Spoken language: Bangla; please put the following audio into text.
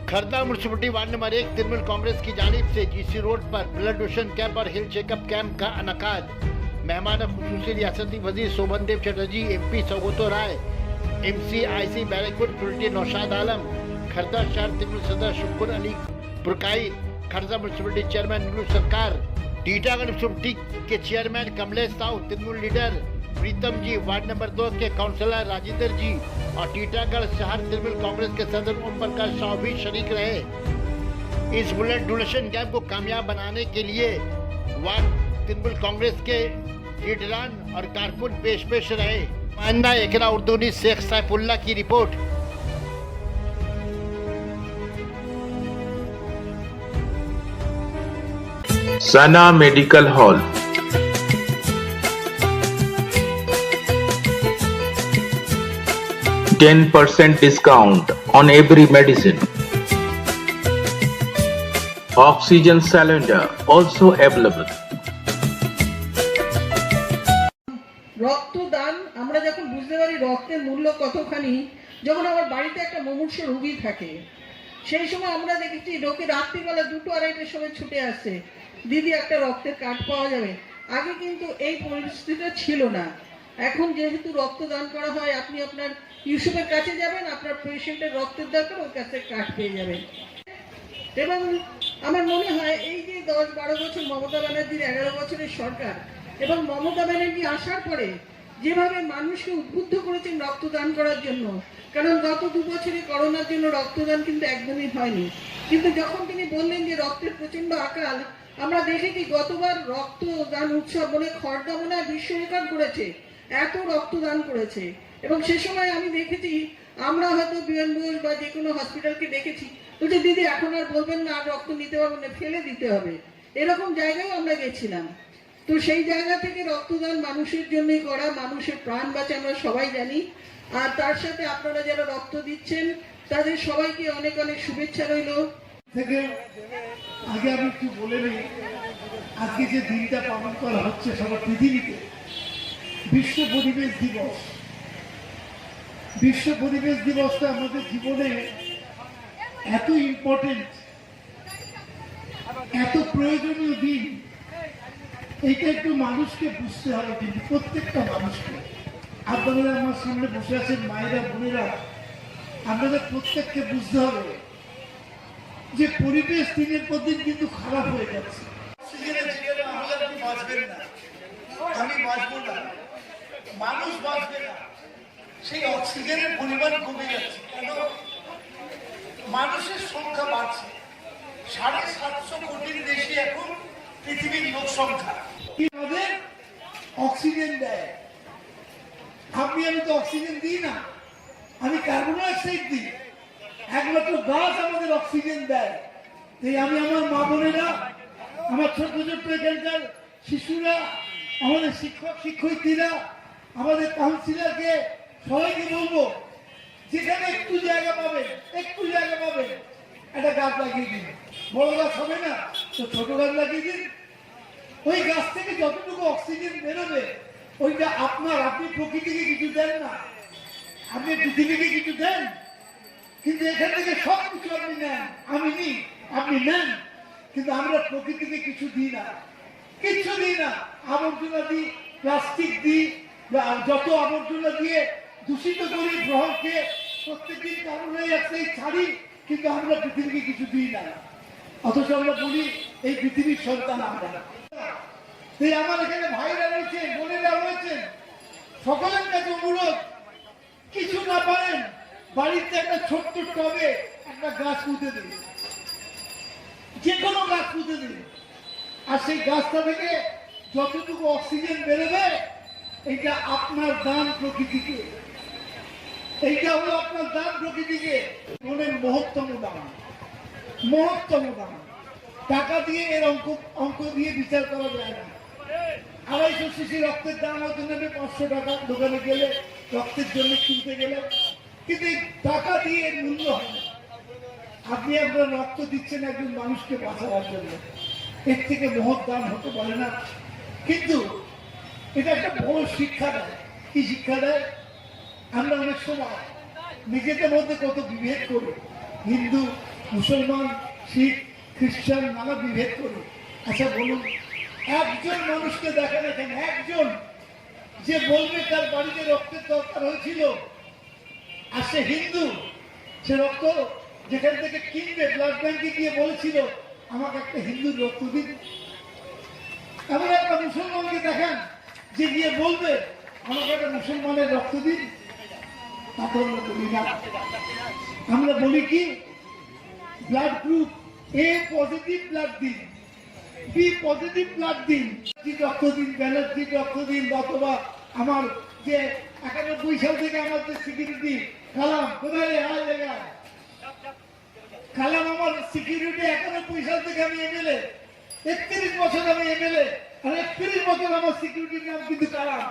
Khardah municipality ward number 1 Trinamool Congress की जानिब से जीसी रोड पर ब्लड डोनेशन कैंप और हेल्थ चेकअप कैंप का अनकाद। मेहमान खुसूसी रियासती वजीर शोभनदेव चटर्जी, MP सौगतो राय, MC IC बैरकपुर कुल्टी नौशाद आलम, खर्दा शहर तृणमूल सदर शुक्र अली पुरकाई, खर्दा म्यूनिसिपलिटी चेयरमैन नीलू सरकार, टीटागढ़ म्यूनिसिपलिटी के चेयरमैन कमलेश साहू, तृणमूल लीडर प्रीतम जी, वार्ड नंबर 2 के काउंसलर राजेंद्र जी और टीटागढ़ शहर तृणमूल कांग्रेस के सदर ओम प्रकाश साहू भी शरीक रहे। इस ब्लड डोनेशन कैंप को कामयाब बनाने के लिए वार्ड तृणमूल कांग्रेस के लीडरान और कारकुन पेश रहे। मानना एकरा उर्दूनी शेख सैफुल्ला की report. Sana medical hall, 10% discount on every medicine. Oxygen cylinder also available. রক্তদান আমরা যখন বুঝতে পারি রক্তের মূল্য কতখানি, যখন আমার বাড়িতে একটা মুমূর্ষু রোগী থাকে সেই সময় আমরা দেখেছি লোকে রাত্রিবেলা 2-2-2:30টার সময় ছুটে আসছে, দিদি একটা রক্তের কার্ড পাওয়া যাবে। আগে কিন্তু এই পরিস্থিতিটা ছিল না। এখন যেহেতু রক্তদান করা হয়, আপনি আপনার ইউসুফের কাছে যাবেন, আপনার পেশেন্টের রক্তের দরকার, ওর কাছে কার্ড পেয়ে যাবেন। এবং আমার মনে হয় এই যে 10-12 বছর মমতা ব্যানার্জির 11 বছরের সরকার এবং মমতা ব্যানার্জি আসার পরে যেভাবে মানুষকে উদ্বুদ্ধ করেছেন রক্তদান করার জন্য, কারণ গত 2 বছরে করোনার জন্য রক্তদান কিন্তু একদমই হয়নি, কিন্তু যখন তিনি বললেন যে রক্তের প্রচন্ড আকাল, আমরা দেখেছি গতবার রক্তদান উৎসব বলে খড়দা মনে হয় বিশ্ব রেকর্ড করেছে, এত রক্তদান করেছে। এবং সে সময় আমি দেখেছি আমরা হয়তো বিএন বোস বা যে কোনো হসপিটালকে দেখেছি, বলছে দিদি এখন আর বলবেন না, আর রক্ত নিতে পারবেন না, ফেলে দিতে হবে, এরকম জায়গায় আমরা গেছিলাম। তো সেই জায়গা থেকে রক্তদান মানুষের জন্যই করা, মানুষের প্রাণ বাঁচে আমরা সবাই জানি। আর তার সাথে আপনারা যারা রক্ত দিচ্ছেন তাদের সবাইকে অনেক অনেক শুভেচ্ছা রইল। থেকে আগে আমি একটু বলে নিই, আজকে যে দিনটা পালন করা হচ্ছে সারা পৃথিবীতে, বিশ্ব পরিবেশ দিবস। বিশ্ব পরিবেশ দিবসটা আমাদের জীবনে এত ইম্পর্টেন্ট, এত প্রয়োজনীয় দিন, এইটা একটু মানুষকে বুঝতে হবে, কিন্তু প্রত্যেকটা মানুষকে। আপনারা আমার সামনে বসে আছেন মায়েরা, বোনেরা, আপনাদের প্রত্যেককে বুঝতে হবে যে পরিবেশ দিনের পর দিন কিন্তু খারাপ হয়ে যাচ্ছে। আমি বাঁচবো না, মানুষ বাঁচবে না, সেই অক্সিজেনের পরিমাণ কমে যাচ্ছে। কেন? মানুষের সংখ্যা বাড়ছে, 750 কোটির বেশি এখন পৃথিবীর লোক সংখ্যা। কিভাবে অক্সিজেন দেয়? আমি তো অক্সিজেন দিই না, আমি কার্বন ডাইঅক্সাইড দিই। একমাত্র গাছ আমাদের অক্সিজেন দেয়। তাই আমি আমার মা বোনেরা, আমার ছোট ছোট এখানকার শিশুরা, আমাদের শিক্ষক শিক্ষয়িত্রীরা, আমাদের কাউন্সিলরকে সবাইকে বলবো, যেখানে একটু জায়গা পাবেন একটা গাছ লাগিয়ে দিন। বড় গাছ হবে না তো ছোট গাছ লাগিয়ে দিন। ওই গাছ থেকে যতটুকু অক্সিজেন বেরোবে ওইটা আপনি প্রকৃতিকে কিছু দেন না, আপনি পৃথিবীকে কিছু দেন, কিন্তু এখান থেকে সব কিছু আপনি নেন, আমি নিই, আপনি নেন, কিন্তু আমরা প্রকৃতিকে কিছু দিই না, কিচ্ছু দিই না। আবর্জনা দিই, প্লাস্টিক দিই, যত আবর্জনা দিয়ে দূষিত করি গ্রহকে, প্রত্যেকদিন কার্বন ডাইঅক্সাইড ছাড়ি, কিন্তু আমরা পৃথিবীকে কিছু দিই না। অথচ আমরা বলি এই পৃথিবীর সন্তান আমরা। তাই আমার এখানে ভাইরা রয়েছেন, বোনেরা রয়েছেন, সকলের কাছে অনুরোধ, কিছু না পারেন বাড়িতে একটা ছোট্ট টবে একটা গাছ পুঁতে দিন, যে কোনো গাছ পুঁতে দিন। আর সেই গাছটা থেকে যতটুকু অক্সিজেন বেরোবে, এইটা আপনার দান প্রকৃতিকে, এইটা হলো আপনার দান প্রকৃতিকে। মনের মহত্তম দান, মহত্তম দান। টাকা দিয়ে এর অঙ্ক দিয়ে বিচার করা যায় না। 250 সিসি রক্তের দাম হয়তো নেবে 500 টাকা, দোকানে গেলে রক্তের জন্য কিনতে গেলে, কিন্তু এই টাকা দিয়ে এর মূল্য হয় না। আপনি আপনার রক্ত দিচ্ছেন একজন মানুষকে বাঁচাবার জন্য, এর থেকে মহৎ দান হতে পারে না। কিন্তু এটা একটা বড় শিক্ষা দেয়। কি শিক্ষা দেয়? আমরা অনেক সময় নিজেদের মধ্যে কত বিভেদ করি, হিন্দু মুসলমান, শিখ, খ্রিস্টান নানা বিভেদ করি। আচ্ছা বলুন, একজন মানুষকে দেখেন এখানে, একজন যে বলবে তার বাড়িতে রক্তের দরকার হয়েছিল আর সে হিন্দু, সে রক্ত যেখান থেকে কিনবে ব্লাড ব্যাংকে গিয়ে বলেছিল আমাকে একটা হিন্দুর রক্ত দিন। এমন একটা মুসলমানকে দেখান যে গিয়ে বলবে আমাকে একটা মুসলমানের রক্ত দিন। তা তো আমরা বলি না। আমরা বলি কি, ব্লাড গ্রুপ এ পজিটিভ ব্লাড দিন, বি পজিটিভ ব্লাড দিন, রক্ত দিন, ব্যানার্জির রক্ত দিন, অথবা আমার যে 91 সাল থেকে আমার যে সিকিউরিটি কালাম, কোথায় কালাম আমার সিকিউরিটি 91 সাল থেকে আমি এমএলএ, 31 বছর আমি এমএলএ, আর 31 বছর আমার সিকিউরিটির নাম কিন্তু কালাম।